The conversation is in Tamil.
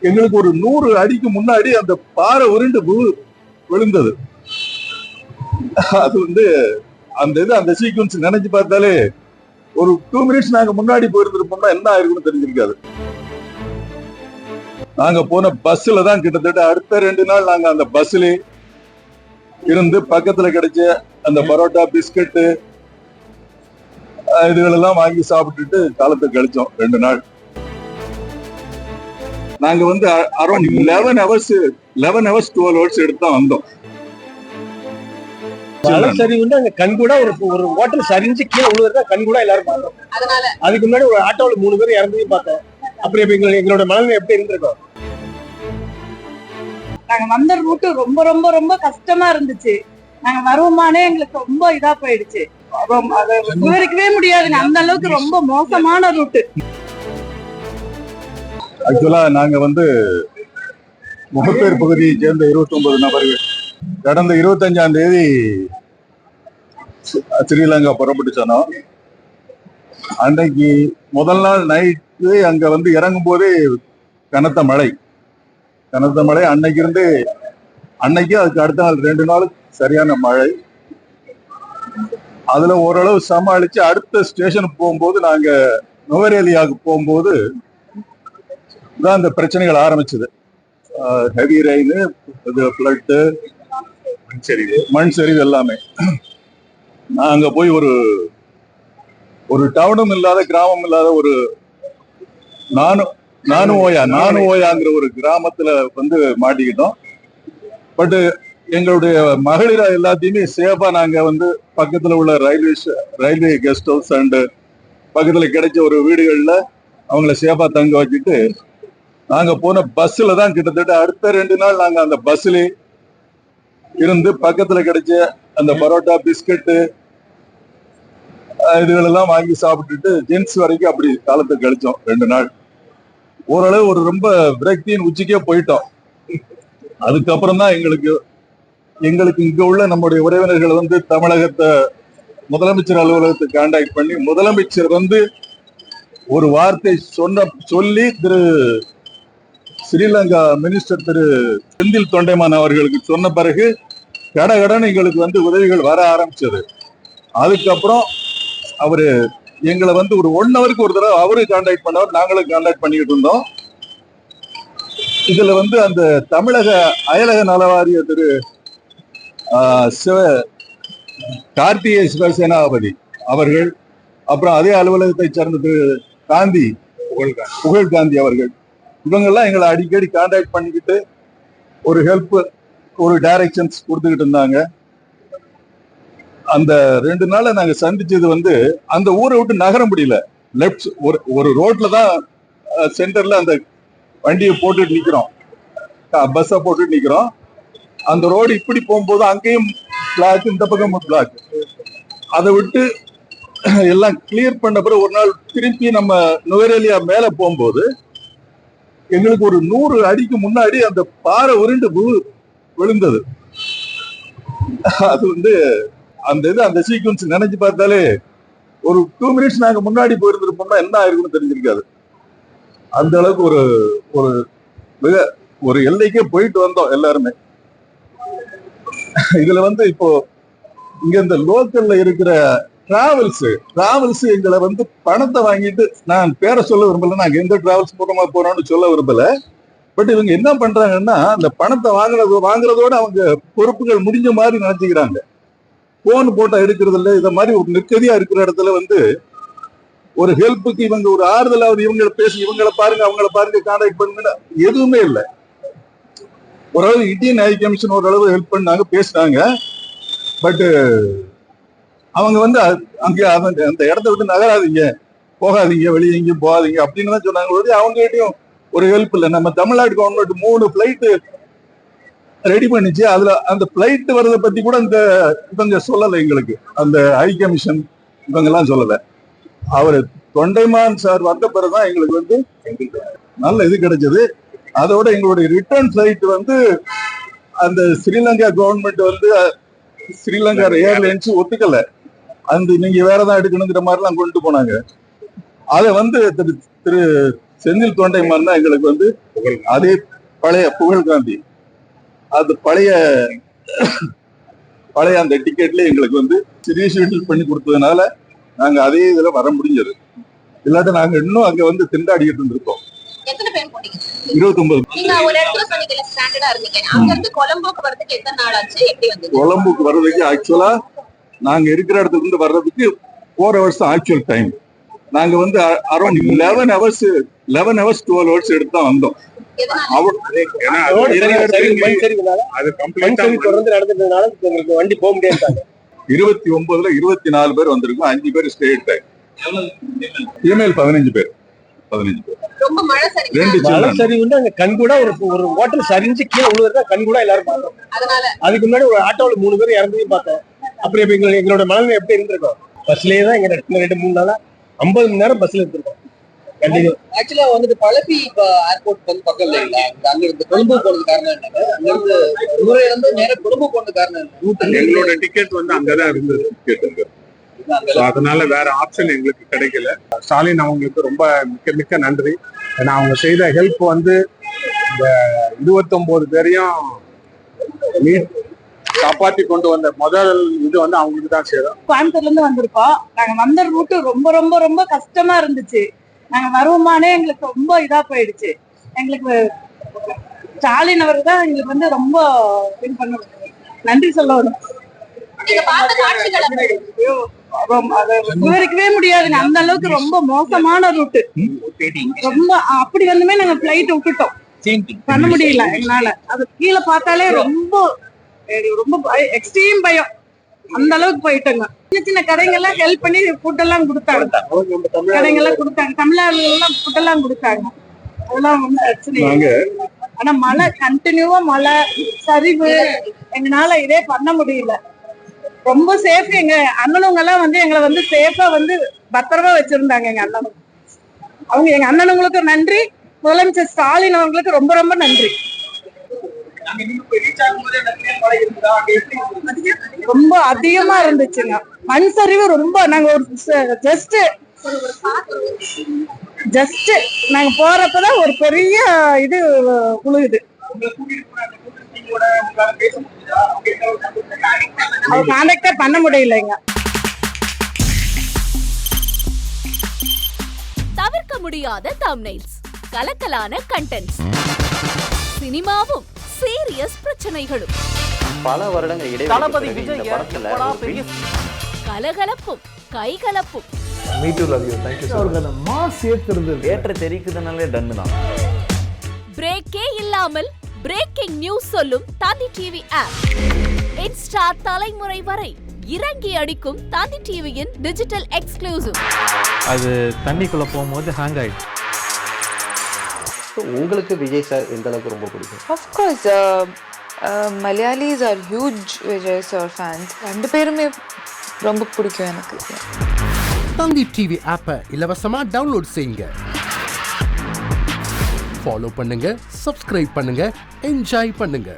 எங்களுக்கு ஒரு 100 அடிக்கு முன்னாடி அந்த பாறை உருண்டு விழுந்தது. அது வந்து அந்த சீக்வன்ஸ் நினைச்சு பார்த்தாலே ஒரு 2 மினிட்ஸ் நாங்க முன்னாடி போயிருந்திருப்போம்னா என்ன ஆயிருக்குன்னு தெரிஞ்சிருக்காது. நாங்க போன பஸ்ல தான் கிட்டத்தட்ட அடுத்த 2 நாள் நாங்க அந்த பஸ்ல இருந்து பக்கத்துல கிடைச்ச அந்த பரோட்டா பிஸ்கட்டு இதுகளெல்லாம் வாங்கி சாப்பிட்டுட்டு காலத்தை கழிச்சோம் 2 நாள். நாங்க வந்து அரௌண்ட் 11 hours 12 hours எடுத்து தான் வந்தோம். மழை சரிவு அங்க கண் கூட ஒரு வாட்டர் சரிஞ்சு கீழே விழுதுறதா கண் கூட எல்லாரும் பார்த்தோம். அதுக்கு முன்னாடி ஒரு ஆட்டோவில் 3 பேர் இறந்ததையும் பார்த்தேன். அப்படி எங்களோட மனநிலை எப்படி இருந்திருக்கும்? நாங்க வந்த ரூட்டு ரொம்ப ரொம்ப ரொம்ப கஷ்டமா இருந்துச்சு. நாங்க வருவோமானே எங்களுக்கு ரொம்ப இதா போயிடுச்சு. அதை விவரிக்கவே முடியாதுங்க, அந்த அளவுக்கு ரொம்ப மோசமான ரூட்டு. ஆக்சுவலா நாங்க வந்து முகப்பேர் பகுதியை சேர்ந்த 29 நபர்கள் கடந்த 25ஆம் தேதி ஸ்ரீலங்கா புறப்பட்டு சொன்னோம். அன்னைக்கு முதல் நாள் நைட்டு அங்க வந்து இறங்கும் போதே கனத்த மழை. அன்னைக்கு அதுக்கு அடுத்த நாள் 2 நாள் சரியான மழை. அதுல ஓரளவு சமாளிச்சு அடுத்த ஸ்டேஷனுக்கு போகும்போது நாங்க நுவரேலியாவுக்கு போகும்போது தான் இந்த பிரச்சனைகள் ஆரம்பிச்சது. ஹெவி ரெயின், ஃப்ளட்டு, மண் சரிவு எல்லாமே. நாங்க போய் ஒரு டவுனும் இல்லாத கிராமம் இல்லாத ஒரு நானுவோயாங்கிற ஒரு கிராமத்துல வந்து மாட்டிக்கிட்டோம். பட் எங்களுடைய மகளிரா எல்லாத்தையுமே சேஃபா நாங்க வந்து பக்கத்துல உள்ள ரயில்வே கெஸ்ட் ஹவுஸ் அண்ட் பக்கத்துல கிடைச்ச ஒரு வீடுகள்ல அவங்கள சேஃபா தங்க வச்சுட்டு நாங்க போன பஸ்ல தான் கிட்டத்தட்ட அடுத்த 2 நாள் நாங்க அந்த பஸ்ல இருந்து பக்கத்துல கிடைச்ச அந்த பரோட்டா பிஸ்கட்டு இதுகளெல்லாம் வாங்கி சாப்பிட்டுட்டு ஜென்ஸ் வரைக்கும் அப்படி காலத்தை கழிச்சோம் 2 நாள். ஓரளவு ஒரு ரொம்ப விரக்தியின் உச்சிக்கே போயிட்டோம். அதுக்கப்புறம் தான் எங்களுக்கு இங்க உள்ள நம்முடைய உறவினர்கள் வந்து தமிழகத்தை முதலமைச்சர் அலுவலகத்தை கான்டாக்ட் பண்ணி முதலமைச்சர் வந்து ஒரு வார்த்தை சொல்லி திரு ஸ்ரீலங்கா மினிஸ்டர் திரு செந்தில் தொண்டைமான் அவர்களுக்கு சொன்ன பிறகு கடகடன் எங்களுக்கு வந்து உதவிகள் வர ஆரம்பிச்சது. அதுக்கப்புறம் அவரு எங்களை வந்து ஒரு 1 ஹவருக்கு ஒரு தடவை அவரு கான்டாக்ட் பண்ணவர், நாங்களும் கான்டாக்ட் பண்ணிக்கிட்டு இருந்தோம். இதுல வந்து அந்த தமிழக அயலக நலவாரிய திரு கார்த்திகை சிவசேனாபதி அவர்கள், அப்புறம் அதே அலுவலகத்தை சேர்ந்த திரு புகழ் காந்தி அவர்கள், இவங்கெல்லாம் எங்களை அடிக்கடி கான்டாக்ட் பண்ணிக்கிட்டு ஒரு ஹெல்ப், ஒரு டைரக்ஷன்ஸ் கொடுத்துக்கிட்டு இருந்தாங்க. அந்த 2 நாள நாங்க சந்திச்சது வந்து அந்த ஊரை விட்டு நகர முடியல. லெப்ட் ஒரு ரோட்ல தான் சென்டர்ல அந்த வண்டியை போட்டுட்டு நிக்கிறோம், பஸ்ஸை போட்டுட்டு நிக்கிறோம். அந்த ரோடு இப்படி போகும்போது அங்கேயும் பிளாக், இந்த பக்கமும் பிளாக். அதை விட்டு எல்லாம் கிளியர் பண்ண பிறகு ஒரு நாள் திருப்பி நம்ம நுவரேலியா மேல போகும்போது எங்களுக்கு ஒரு 100 அடிக்கு முன்னாடி அந்த பாறை உருண்டு விழுந்தது. அது வந்து அந்த சீக்வன்ஸ் நினைச்சு பார்த்தாலே ஒரு 2 மினிட்ஸ் நாங்க முன்னாடி போயிருந்திருப்போம்னா என்ன ஆயிருக்குன்னு தெரிஞ்சிருக்காது. அந்த அளவுக்கு ஒரு எல்லைக்கே போயிட்டு வந்தோம் எல்லாருமே. இதுல வந்து இப்போ இங்க இந்த லோக்கல்ல இருக்கிற டிராவல்ஸ் எங்களை வந்து பணத்தை வாங்கிட்டு, நான் பேரை சொல்ல விரும்பல, நாங்க எந்த டிராவல்ஸ் மூலமா போறோம்னு சொல்ல விரும்பல. பட் இவங்க என்ன பண்றாங்கன்னா அந்த பணத்தை வாங்குறதோட அவங்க பொறுப்புகள் முடிஞ்ச மாதிரி நினைச்சுக்கிறாங்க. போன் போட்டா எடுக்கிறது இல்லை. இத மாதிரி ஒரு நிற்கதியா இருக்கிற இடத்துல வந்து ஒரு ஹெல்ப்புக்கு இவங்க ஒரு ஆறுதலாவது இவங்களை பேசி இவங்களை பாருங்க அவங்கள பாருங்க கான்டாக்ட் பண்ணுங்க எதுவுமே இல்லை. ஓரளவு இந்தியன் ஹை கமிஷன் ஓரளவு ஹெல்ப் பண்ணாங்க, பேசினாங்க. பட் அவங்க வந்து அங்க அந்த இடத்த விட்டு நகராதீங்க, போகாதீங்க, வெளியே எங்கேயும் போகாதீங்க அப்படின்னு தான் சொன்னாங்க. அவங்க கிட்டையும் ஒரு ஹெல்ப் இல்லை. நம்ம தமிழ்நாடு கவர்மெண்ட் 3 பிளைட் ரெடி பண்ணிச்சு. அதுல அந்த பிளைட் வர்றதை பத்தி கூட இவங்க சொல்லலை எங்களுக்கு. அந்த ஹை கமிஷன் இவங்க எல்லாம் சொல்லலை. அவரு தொண்டைமான் சார் வந்த பிறகுதான் எங்களுக்கு வந்து நல்ல இது கிடைச்சது. அதோட எங்களுடைய ரிட்டர்ன் பிளைட் வந்து அந்த ஸ்ரீலங்கா கவர்மெண்ட் வந்து ஸ்ரீலங்கா ஏர்லைன்ஸ் ஒத்துக்கல. நீங்க வேறதான் எடுக்கணுங்கிற மாதிரி எல்லாம் கொண்டு போனாங்க. அதை வந்து திரு செந்தில் தொண்டைமான் தான் எங்களுக்கு வந்து அதே பழைய புகழ் காந்தி, அது பழைய அந்த டிக்கெட்ல எங்களுக்கு வந்து ரீஷெட்யூல் பண்ணி கொடுத்ததுனால நாங்க அதே இதுல வர முடிஞ்சது. இல்லாட்ட நாங்க இன்னும் அங்க வந்து திண்டாடிக்கிட்டு இருந்திருக்கோம். எத்தனை பேர் போனீங்க? 29. நீங்க ஒரு இடத்துல சொன்னீங்கல்ல ஸ்டாண்டர்டா இருந்தீங்க. அங்க இருந்து கொலம்போக்கு வரதுக்கு எத்தனை நாள் ஆச்சு? எப்படி வந்தீங்க? கொலம்புக்கு வர்றதுக்கு ஆக்சுவலா நாங்க இருக்கிற இடத்துல இருந்து வர்றதுக்கு 4 hours ஆக்சுவல் டைம். நாங்க வந்து அரௌண்ட் 11 hours 12 hours எடுத்து தான் வந்தோம். ரோடு மண் சரிவுனால அது மண் சரிவு தொடர்ந்து நடந்ததுனால உங்களுக்கு வண்டி போக முடியாது. 29ல 24 பேர் வந்திருக்கோம், 5 பேர் ஸ்டேட் டைம், ஃபீமேல் 15 பேர். ரொம்ப மழை சரிவு. 2 மழை children. சரிவுன்னு அங்க கண் கூட ஒரு வாட்டர் சரிஞ்சு கீழே விழுவதா கண் கூட எல்லாரும் பார்த்தோம். அதனால அதுக்கு முன்னாடி ஒரு ஆட்டோல 3 பேர் இறந்ததையும் பார்த்தேன். அப்படி இப்ப எங்களோட மனநிலை எப்படி இருந்திருக்கும்? பஸ்லயே தான் எங்க 2-3 நாளா 50 மணி நேரம் பஸ்ல இருந்திருக்கோம். ஆக்சுவலா வந்துட்டு பழப்பி ஏர்போர்ட் வந்து பக்கத்துல இல்ல, அங்க இருந்து கொழும்பு போனது காரணம் என்ன? அங்க இருந்து ஊரே இருந்து நேரா கொழும்பு போனது காரணம் என்ன? எங்களோட டிக்கெட் வந்து அங்கதான் இருந்தது. டிக்கெட் அங்க. So, அதனால வேற ஆப்ஷன் எங்களுக்கு கிடைக்கல. ஸ்டாலின் அவங்களுக்கு ரொம்ப மிக்க நன்றி. ஏன்னா அவங்க செய்த ஹெல்ப் வந்து இந்த 29 பேரையும் காப்பாத்தி கொண்டு வந்த முதல் இது வந்து அவங்களுக்கு தான் சேரும். கோயம்புத்தூர்ல இருந்து வந்திருக்கோம். நாங்க வந்த ரூட்டு ரொம்ப ரொம்ப ரொம்ப கஷ்டமா இருந்துச்சு. நாங்க வருவோமானே எங்களுக்கு ரொம்ப இதா போயிடுச்சு. எங்களுக்கு ஸ்டாலின் அவருக்கு தான் எங்களுக்கு வந்து ரொம்ப இது பண்ண நன்றி சொல்ல வரும். நீங்க பார்த்த காட்சிகள் அதை விவரிக்கவே முடியாதுங்க. அந்த அளவுக்கு ரொம்ப மோசமான ரூட்டு. ரொம்ப அப்படி வந்துமே நாங்க பிளைட் விட்டுட்டோம், பண்ண முடியல எங்களால. அது கீழே பார்த்தாலே ரொம்ப ரொம்ப எக்ஸ்ட்ரீம் பயம். அந்த அளவுக்கு போயிட்டோங்க. சின்ன சின்ன கடைகள்லாம் ஹெல்ப் பண்ணி ஃபுட் எல்லாம் கொடுத்தாங்க. கடைகள்லாம் கொடுத்தாங்க, தமிழ்நாடுல எல்லாம் ஃபுட் எல்லாம் கொடுத்தாங்க. அதெல்லாம் வந்து பிரச்சனை இல்லை. ஆனா மழை கண்டினியூவா மழை சரிவு, எங்களால இதே பண்ண முடியல. ரொம்ப சேஃப். எங்க அண்ணனுங்க எல்லாம் வந்து எங்களை வந்து சேஃபா வந்து பத்திரமா வச்சிருந்தாங்க. எங்க அண்ணனும் அவங்க எங்க அண்ணனுங்களுக்கு நன்றி. முதலமைச்சர் ஸ்டாலின் அவங்களுக்கு ரொம்ப ரொம்ப நன்றி. ரொம்ப அதிகமா இருந்துச்சுங்க மண் சரிவு. ரொம்ப நாங்க ஒரு ஜஸ்ட் நாங்க போறப்பதான் ஒரு பெரிய இது உழுகுது. அவர் கான்டாக்டே பண்ண முடியலைங்க. தவிர்க்க முடியாத தம்ப்நெயில்ஸ், கலக்கலான கண்டென்ட்ஸ், சினிமாவும் சீரியஸ் பிரச்சனைகளும், பல வருடங்கள் தளபதி இடைவெளி விஜய் இந்த படத்துல கலகலப்பும் கைகலப்பும். Me too, love you. Thank you so much. Mass ஏத்துறது ஏற்ற தெரிக்குதுனாலே டன்னு தான். பிரேக்கே இல்லாமல் பிரேக்கிங் நியூஸ் சொல்லும் தந்தி டிவி ஆப். இன்ஸ்டா தலைமுறை வரை இறங்கி அடிக்கும் தந்தி டிவியின் டிஜிட்டல் எக்ஸ்க்ளூசிவ். அது தண்ணிக்குள்ள போகும்போது ஹேங் ஆயிடுச்சு. உங்களுக்கு விஜய் சார் எந்த அளவுக்கு ரொம்ப பிடிக்கும்? Of course, Malayalis are huge Vijay sir fans. ரெண்டு பேருமே ரொம்ப பிடிக்கும் எனக்கு. தந்தி டிவி ஆப்பை இலவசமா டவுன்லோட் செய்யுங்க. ஃபாலோ பண்ணுங்க, சப்ஸ்கிரைப் பண்ணுங்க, என்ஜாய் பண்ணுங்க.